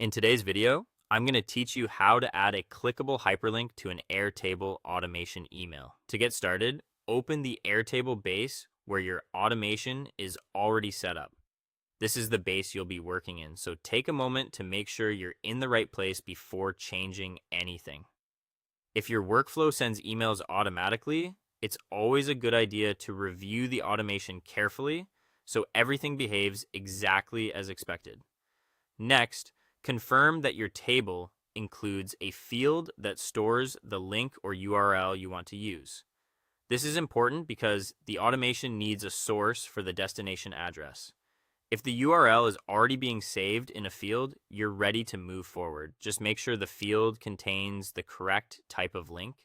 In today's video, I'm going to teach you how to add a clickable hyperlink to an Airtable automation email. To get started, open the Airtable base where your automation is already set up. This is the base you'll be working in, so take a moment to make sure you're in the right place before changing anything. If your workflow sends emails automatically, it's always a good idea to review the automation carefully so everything behaves exactly as expected. Next, confirm that your table includes a field that stores the link or URL you want to use. This is important because the automation needs a source for the destination address. If the URL is already being saved in a field, you're ready to move forward. Just make sure the field contains the correct type of link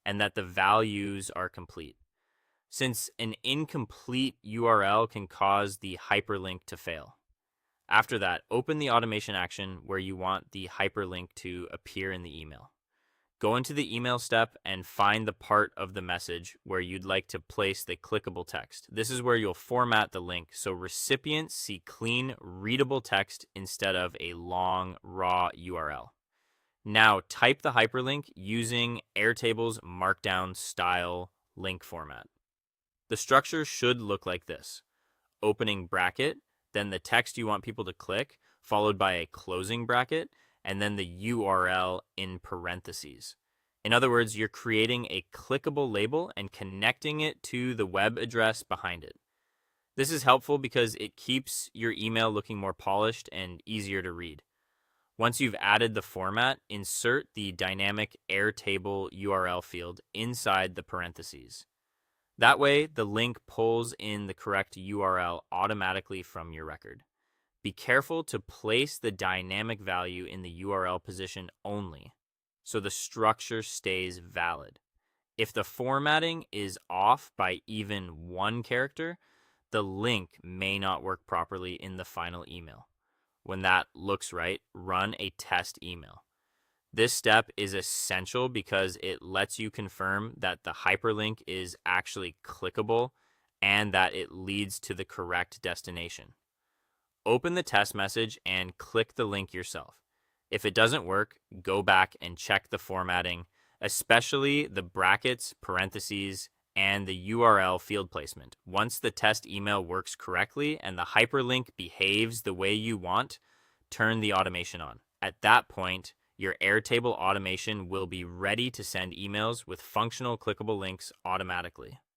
and that the values are complete, since an incomplete URL can cause the hyperlink to fail. After that, open the automation action where you want the hyperlink to appear in the email. Go into the email step and find the part of the message where you'd like to place the clickable text. This is where you'll format the link so recipients see clean, readable text instead of a long, raw URL. Now, type the hyperlink using Airtable's Markdown style link format. The structure should look like this: opening bracket, then the text you want people to click, followed by a closing bracket, and then the URL in parentheses. In other words, you're creating a clickable label and connecting it to the web address behind it. This is helpful because it keeps your email looking more polished and easier to read. Once you've added the format, insert the dynamic Airtable URL field inside the parentheses. That way, the link pulls in the correct URL automatically from your record. Be careful to place the dynamic value in the URL position only, so the structure stays valid. If the formatting is off by even one character, the link may not work properly in the final email. When that looks right, run a test email. This step is essential because it lets you confirm that the hyperlink is actually clickable and that it leads to the correct destination. Open the test message and click the link yourself. If it doesn't work, go back and check the formatting, especially the brackets, parentheses, and the URL field placement. Once the test email works correctly and the hyperlink behaves the way you want, turn the automation on. At that point, your Airtable automation will be ready to send emails with functional clickable links automatically.